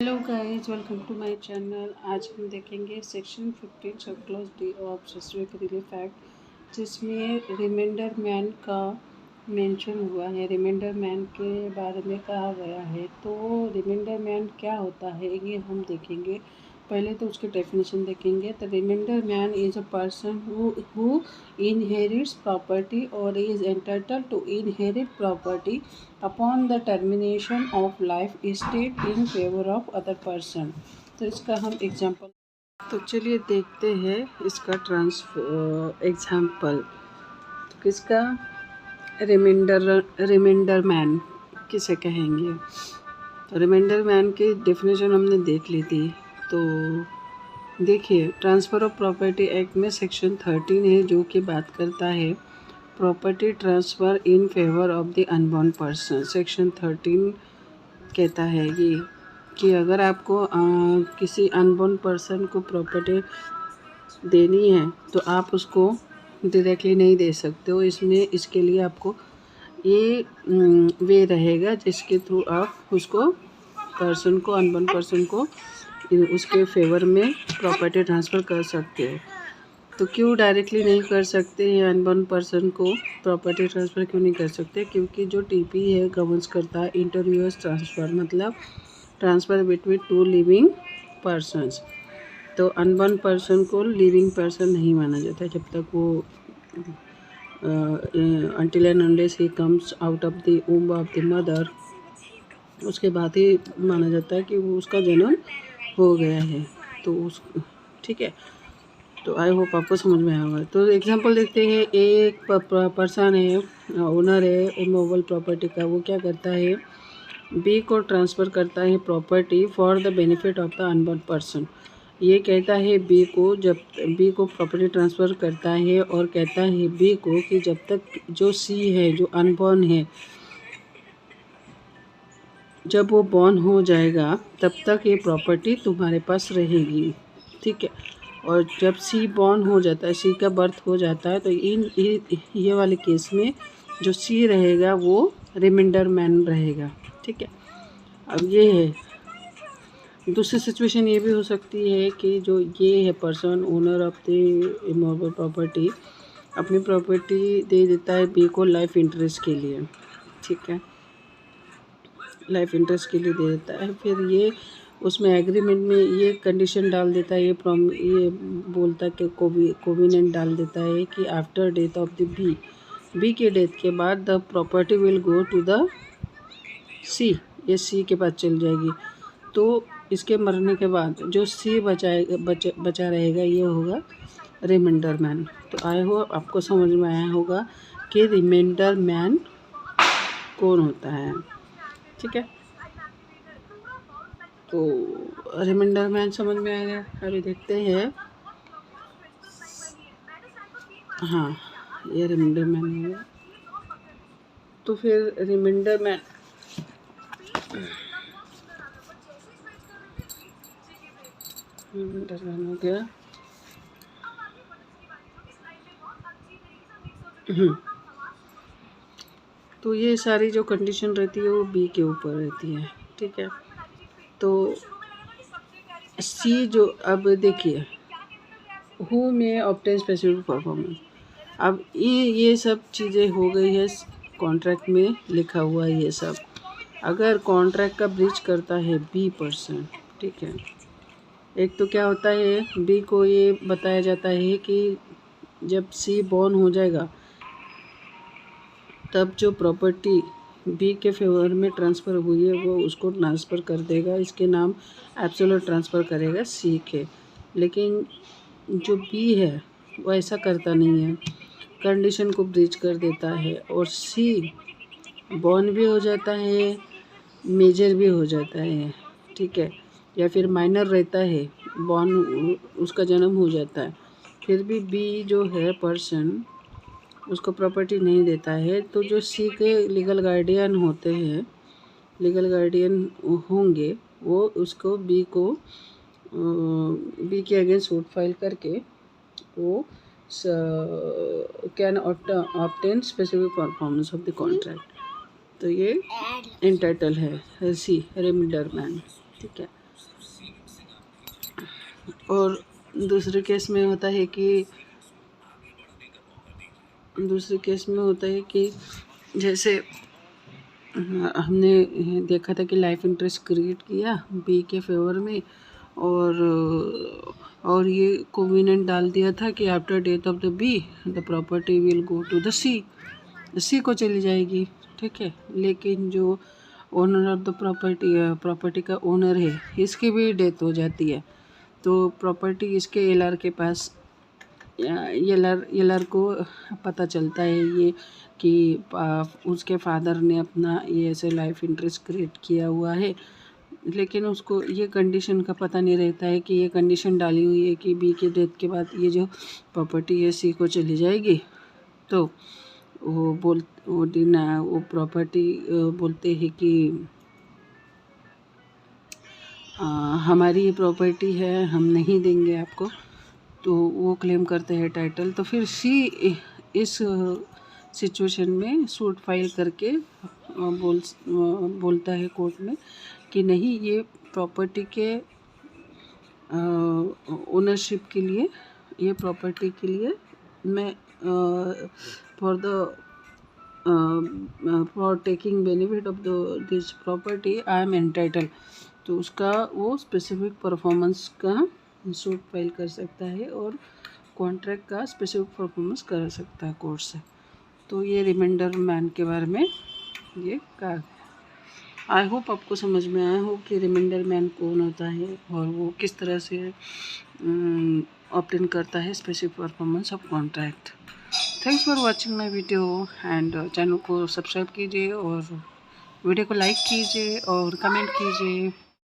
Hello guys, welcome to my channel. आज हम देखेंगे section 15 sub clause D of suspect relief act, जिसमें remainder man का mention हुआ है। रिमाइंडर मैन के बारे में कहा गया है। तो रिमाइंडर मैन क्या होता है ये हम देखेंगे। पहले तो उसकी डेफिनेशन देखेंगे। तो remainder man is a person who inherits property or is entitled to inherit property upon the termination of life estate in favor of other person। तो इसका हम एग्जांपल, तो चलिए देखते हैं इसका एग्जांपल। तो किसका रिमाइंडर मैन किसे कहेंगे। तो रिमाइंडर मैन की डेफिनेशन हमने देख ली थी। तो देखिए, ट्रांसफ़र ऑफ प्रॉपर्टी एक्ट में सेक्शन 13 है जो कि बात करता है property transfer in favour of the unborn person. Section 13 कहता है कि अगर आपको किसी अनबॉर्न पर्सन को प्रॉपर्टी देनी है तो आप उसको डायरेक्टली नहीं दे सकते हो। इसके लिए आपको ये वे रहेगा जिसके थ्रू आप उसको अनबॉर्न पर्सन को उसके फेवर में प्रॉपर्टी ट्रांसफ़र कर सकते हो। तो क्यों डायरेक्टली नहीं कर सकते हैं? अनबॉर्न पर्सन को प्रॉपर्टी ट्रांसफ़र क्यों नहीं कर सकते? क्योंकि जो टीपी है गवर्न्स करता है इंटरव्यूअर्स ट्रांसफ़र, मतलब transfer between two living persons. तो अनबॉर्न पर्सन को लिविंग पर्सन नहीं माना जाता जब तक वो until and unless he comes out of the womb of the mother, उसके बाद ही माना जाता है कि वो उसका जन्म हो गया है। तो उस ठीक है। तो आई होप आपको समझ में आया होगा। तो एग्जांपल देखते हैं। एक पर्सन है, ओनर है इमूवेबल प्रॉपर्टी का। वो क्या करता है, बी को ट्रांसफ़र करता है property for the benefit of the unborn person. ये कहता है बी को, जब बी को प्रॉपर्टी ट्रांसफ़र करता है और कहता है बी को कि जब तक जो सी है, जो अनबॉर्न है, जब वो बॉर्न हो जाएगा तब तक ये प्रॉपर्टी तुम्हारे पास रहेगी। ठीक है। और जब सी बॉर्न हो जाता है, सी का बर्थ हो जाता है, तो ये वाले केस में जो सी रहेगा वो रिमाइंडर मैन रहेगा। ठीक है। अब ये है, दूसरी सिचुएशन ये भी हो सकती है कि जो ये है person owner of the immovable property अपनी प्रॉपर्टी दे देता है बी को लाइफ इंटरेस्ट के लिए। ठीक है, लाइफ इंटरेस्ट के लिए दे देता है। फिर ये उसमें एग्रीमेंट में ये कंडीशन डाल देता है, ये बोलता है कि कोविनेंट डाल देता है कि after death of the B के डेथ के बाद the property will go to the C, ये सी के पास चल जाएगी। तो इसके मरने के बाद जो सी बचा रहेगा ये होगा रिमाइंडर मैन। तो आई होप आपको समझ में आया होगा कि रिमाइंडर मैन कौन होता है। ठीक है। तो रिमाइंडर मैन समझ में आ गया। अभी देखते हैं। हाँ, ये रिमाइंडर मैन हो गया। तो फिर रिमाइंडर मैन हो गया। तो ये सारी जो कंडीशन रहती है वो बी के ऊपर रहती है। ठीक है। तो सी जो, अब देखिए, हु में ऑब्टेन स्पेसिफिक परफॉर्मेंस। अब ये सब चीज़ें हो गई है, कॉन्ट्रैक्ट में लिखा हुआ है ये सब। अगर कॉन्ट्रैक्ट का ब्रीच करता है बी पर्सन, ठीक है, एक तो क्या होता है, बी को ये बताया जाता है कि जब सी बॉर्न हो जाएगा तब जो प्रॉपर्टी बी के फेवर में ट्रांसफ़र हुई है वो उसको ट्रांसफ़र कर देगा, इसके नाम एब्सोल्यूट ट्रांसफ़र करेगा सी के। लेकिन जो बी है वो ऐसा करता नहीं है, कंडीशन को ब्रीच कर देता है और सी बॉर्न भी हो जाता है, मेजर भी हो जाता है। ठीक है, या फिर माइनर रहता है, बॉर्न उसका जन्म हो जाता है, फिर भी बी जो है पर्सन उसको प्रॉपर्टी नहीं देता है। तो जो सी के लीगल गार्डियन होते हैं, लीगल गार्डियन होंगे, वो उसको बी के अगेंस्ट सूट फाइल करके वो can obtain specific performance of the contract. तो ये इंटाइटल है सी रिमाइंडर मैन। ठीक है। और दूसरे केस में होता है कि जैसे हमने देखा था कि लाइफ इंटरेस्ट क्रिएट किया बी के फेवर में, और ये कोविनेंट डाल दिया था कि after death of the B the property will go to the C को चली जाएगी, ठीक है। लेकिन जो ओनर ऑफ द प्रॉपर्टी का ओनर है, इसकी भी डेथ हो जाती है, तो प्रॉपर्टी इसके एलआर के पास, एलआर को पता चलता है ये कि उसके फादर ने अपना ये ऐसे लाइफ इंटरेस्ट क्रिएट किया हुआ है, लेकिन उसको ये कंडीशन का पता नहीं रहता है कि ये कंडीशन डाली हुई है कि बी के डेथ के बाद ये जो प्रॉपर्टी है सी को चली जाएगी। तो वो प्रॉपर्टी बोलते हैं कि हमारी ये प्रॉपर्टी है, हम नहीं देंगे आपको, तो वो क्लेम करते हैं टाइटल। तो फिर सी इस सिचुएशन में सूट फाइल करके बोलता है कोर्ट में कि नहीं, ये प्रॉपर्टी के ओनरशिप के लिए, ये प्रॉपर्टी के लिए मैं for taking benefit of this property I am entitle. तो उसका वो स्पेसिफिक परफॉर्मेंस का सूट फाइल कर सकता है और कॉन्ट्रैक्ट का स्पेसिफिक परफॉर्मेंस कर सकता है कोर्ट से। तो ये रिमाइंडर मैन के बारे में ये कहा। आई होप आपको समझ में आया हो कि रिमाइंडर मैन कौन होता है और वो किस तरह से ऑब्टेन करता है specific performance of contract. Thanks for watching my video and channel को सब्सक्राइब कीजिए और वीडियो को लाइक कीजिए और कमेंट कीजिए।